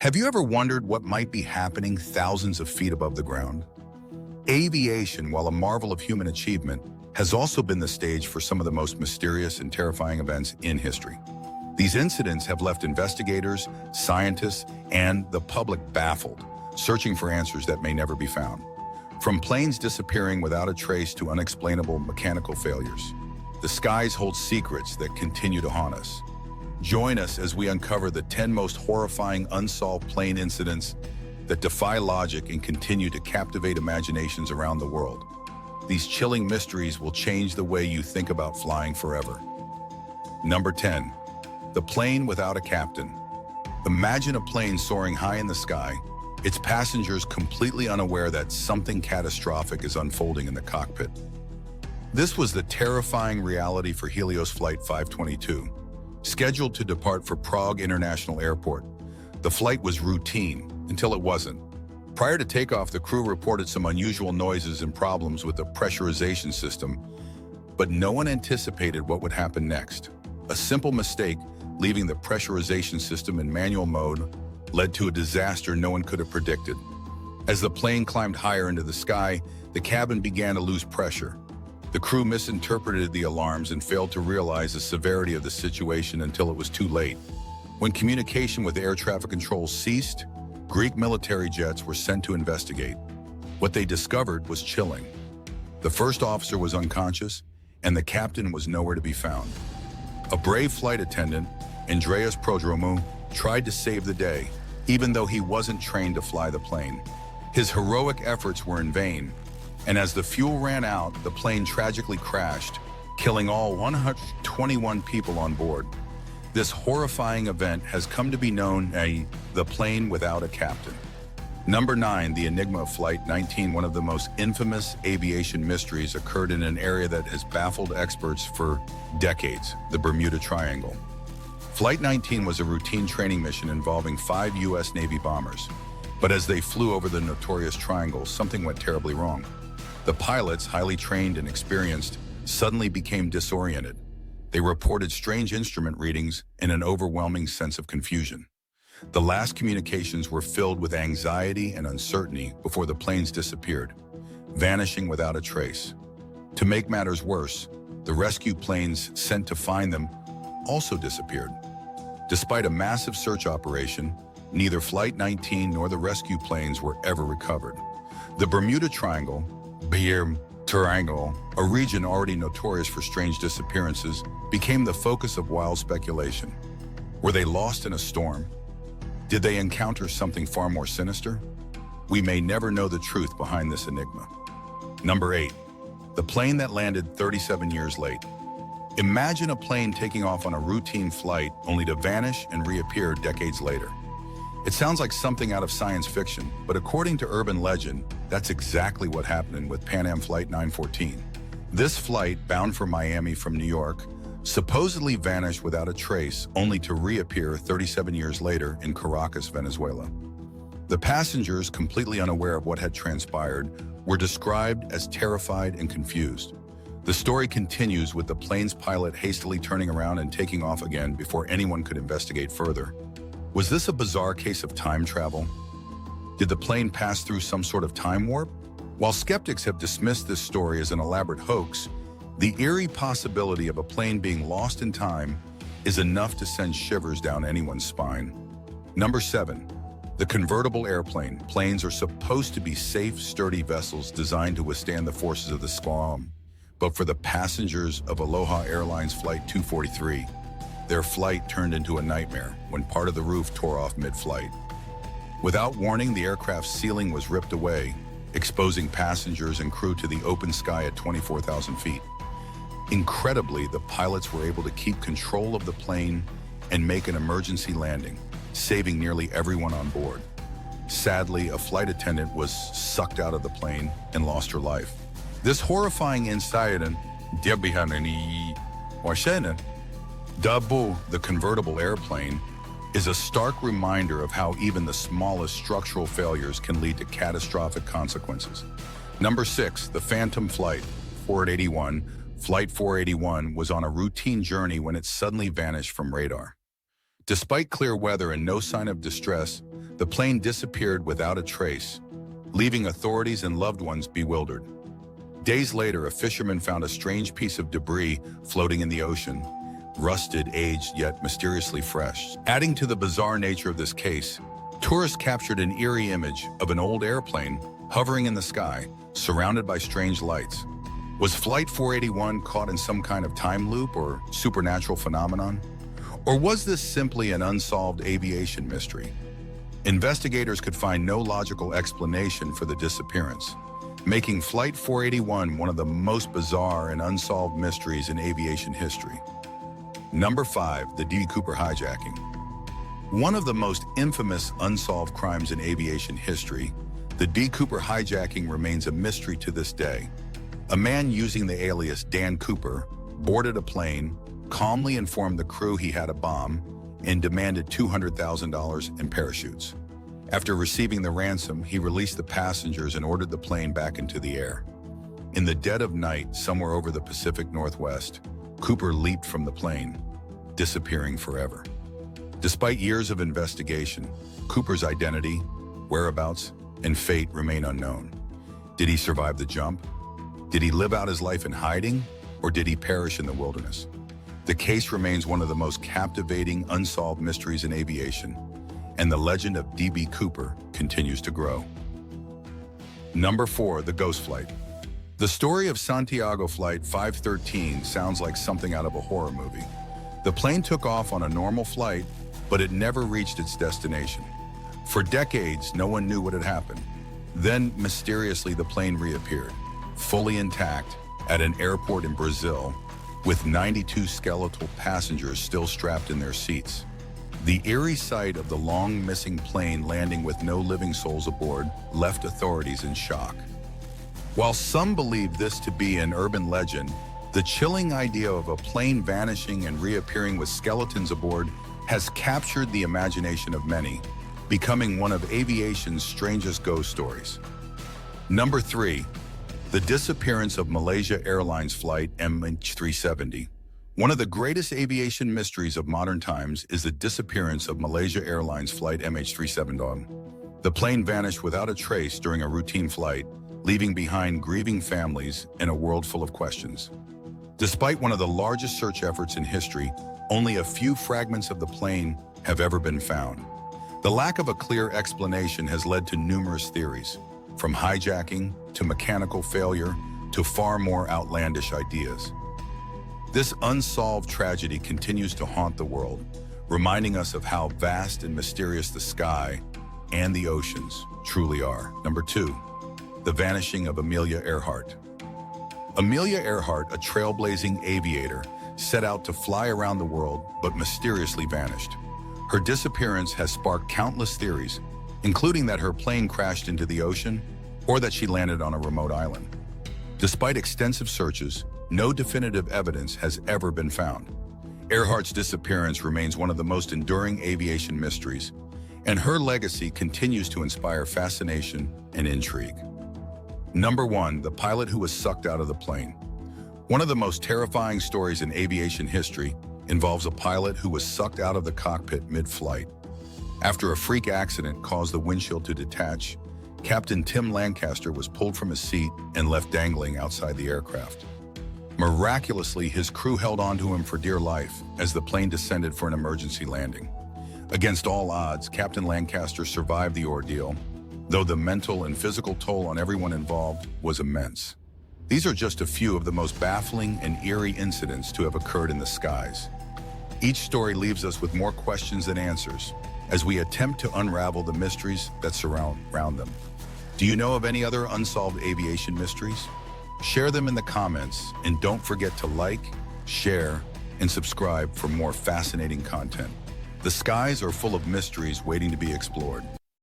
Have you ever wondered what might be happening thousands of feet above the ground? Aviation, while a marvel of human achievement, has also been the stage for some of the most mysterious and terrifying events in history. These incidents have left investigators, scientists, and the public baffled, searching for answers that may never be found. From planes disappearing without a trace to unexplainable mechanical failures, the skies hold secrets that continue to haunt us. Join us as we uncover the 10 most horrifying unsolved plane incidents that defy logic and continue to captivate imaginations around the world. These chilling mysteries will change the way you think about flying forever. Number 10. The plane without a captain. Imagine a plane soaring high in the sky, its passengers completely unaware that something catastrophic is unfolding in the cockpit. This was the terrifying reality for Helios Flight 522. Scheduled to depart for Prague International Airport, the flight was routine until it wasn't. Prior to takeoff, the crew reported some unusual noises and problems with the pressurization system, but no one anticipated what would happen next. A simple mistake, leaving the pressurization system in manual mode, led to a disaster no one could have predicted. As the plane climbed higher into the sky, the cabin began to lose pressure. The crew misinterpreted the alarms and failed to realize the severity of the situation until it was too late. When communication with air traffic control ceased, Greek military jets were sent to investigate. What they discovered was chilling. The first officer was unconscious, and the captain was nowhere to be found. A brave flight attendant, Andreas Prodromou, tried to save the day, even though he wasn't trained to fly the plane. His heroic efforts were in vain, and as the fuel ran out, the plane tragically crashed, killing all 121 people on board. This horrifying event has come to be known as the plane without a captain. Number 9, the enigma of Flight 19, one of the most infamous aviation mysteries, occurred in an area that has baffled experts for decades, the Bermuda Triangle. Flight 19 was a routine training mission involving 5 U.S. Navy bombers. But as they flew over the notorious triangle, something went terribly wrong. The pilots, highly trained and experienced, suddenly became disoriented. They reported strange instrument readings and an overwhelming sense of confusion. The last communications were filled with anxiety and uncertainty before the planes disappeared, vanishing without a trace. To make matters worse, the rescue planes sent to find them also disappeared. Despite a massive search operation, neither Flight 19 nor the rescue planes were ever recovered. The Bermuda Triangle, a region already notorious for strange disappearances, became the focus of wild speculation. Were they lost in a storm? Did they encounter something far more sinister? We may never know the truth behind this enigma. Number 8, the plane that landed 37 years late. Imagine a plane taking off on a routine flight only to vanish and reappear decades later. It sounds like something out of science fiction, but according to urban legend, that's exactly what happened with Pan Am Flight 914. This flight, bound for Miami from New York, supposedly vanished without a trace, only to reappear 37 years later in Caracas, Venezuela. The passengers, completely unaware of what had transpired, were described as terrified and confused. The story continues with the plane's pilot hastily turning around and taking off again before anyone could investigate further. Was this a bizarre case of time travel? Did the plane pass through some sort of time warp? While skeptics have dismissed this story as an elaborate hoax, the eerie possibility of a plane being lost in time is enough to send shivers down anyone's spine. Number 7, the convertible airplane. Planes are supposed to be safe, sturdy vessels designed to withstand the forces of the storm. But for the passengers of Aloha Airlines Flight 243, their flight turned into a nightmare when part of the roof tore off mid-flight. Without warning, the aircraft's ceiling was ripped away, exposing passengers and crew to the open sky at 24,000 feet. Incredibly, the pilots were able to keep control of the plane and make an emergency landing, saving nearly everyone on board. Sadly, a flight attendant was sucked out of the plane and lost her life. This horrifying incident, the convertible airplane, is a stark reminder of how even the smallest structural failures can lead to catastrophic consequences. Number 6, the Phantom Flight 481. Flight 481 was on a routine journey when it suddenly vanished from radar. Despite clear weather and no sign of distress, the plane disappeared without a trace, leaving authorities and loved ones bewildered. Days later, a fisherman found a strange piece of debris floating in the ocean, rusted, aged, yet mysteriously fresh. Adding to the bizarre nature of this case, tourists captured an eerie image of an old airplane hovering in the sky, surrounded by strange lights. Was Flight 481 caught in some kind of time loop or supernatural phenomenon? Or was this simply an unsolved aviation mystery? Investigators could find no logical explanation for the disappearance, making Flight 481 one of the most bizarre and unsolved mysteries in aviation history. Number 5, the D. Cooper hijacking. One of the most infamous unsolved crimes in aviation history, the D. Cooper hijacking remains a mystery to this day. A man using the alias Dan Cooper boarded a plane, calmly informed the crew he had a bomb, and demanded $200,000 in parachutes. After receiving the ransom, he released the passengers and ordered the plane back into the air. In the dead of night, somewhere over the Pacific Northwest, Cooper leaped from the plane, disappearing forever. Despite years of investigation, Cooper's identity, whereabouts, and fate remain unknown. Did he survive the jump? Did he live out his life in hiding, or did he perish in the wilderness? The case remains one of the most captivating unsolved mysteries in aviation, and the legend of D.B. Cooper continues to grow. Number 4, the ghost flight. The story of Santiago Flight 513 sounds like something out of a horror movie. The plane took off on a normal flight, but it never reached its destination. For decades, no one knew what had happened. Then, mysteriously, the plane reappeared, fully intact, at an airport in Brazil, with 92 skeletal passengers still strapped in their seats. The eerie sight of the long-missing plane landing with no living souls aboard left authorities in shock. While some believe this to be an urban legend, the chilling idea of a plane vanishing and reappearing with skeletons aboard has captured the imagination of many, becoming one of aviation's strangest ghost stories. Number 3, the disappearance of Malaysia Airlines Flight MH370. One of the greatest aviation mysteries of modern times is the disappearance of Malaysia Airlines Flight MH370. The plane vanished without a trace during a routine flight, leaving behind grieving families and a world full of questions. Despite one of the largest search efforts in history, only a few fragments of the plane have ever been found. The lack of a clear explanation has led to numerous theories, from hijacking to mechanical failure to far more outlandish ideas. This unsolved tragedy continues to haunt the world, reminding us of how vast and mysterious the sky and the oceans truly are. Number 2, the vanishing of Amelia Earhart. Amelia Earhart, a trailblazing aviator, set out to fly around the world but mysteriously vanished. Her disappearance has sparked countless theories, including that her plane crashed into the ocean or that she landed on a remote island. Despite extensive searches, no definitive evidence has ever been found. Earhart's disappearance remains one of the most enduring aviation mysteries, and her legacy continues to inspire fascination and intrigue. Number 1, the pilot who was sucked out of the plane. One of the most terrifying stories in aviation history involves a pilot who was sucked out of the cockpit mid-flight. After a freak accident caused the windshield to detach, Captain Tim Lancaster was pulled from his seat and left dangling outside the aircraft. Miraculously, his crew held on to him for dear life as the plane descended for an emergency landing. Against all odds, Captain Lancaster survived the ordeal, though the mental and physical toll on everyone involved was immense. These are just a few of the most baffling and eerie incidents to have occurred in the skies. Each story leaves us with more questions than answers as we attempt to unravel the mysteries that surround them. Do you know of any other unsolved aviation mysteries? Share them in the comments, and don't forget to like, share, and subscribe for more fascinating content. The skies are full of mysteries waiting to be explored.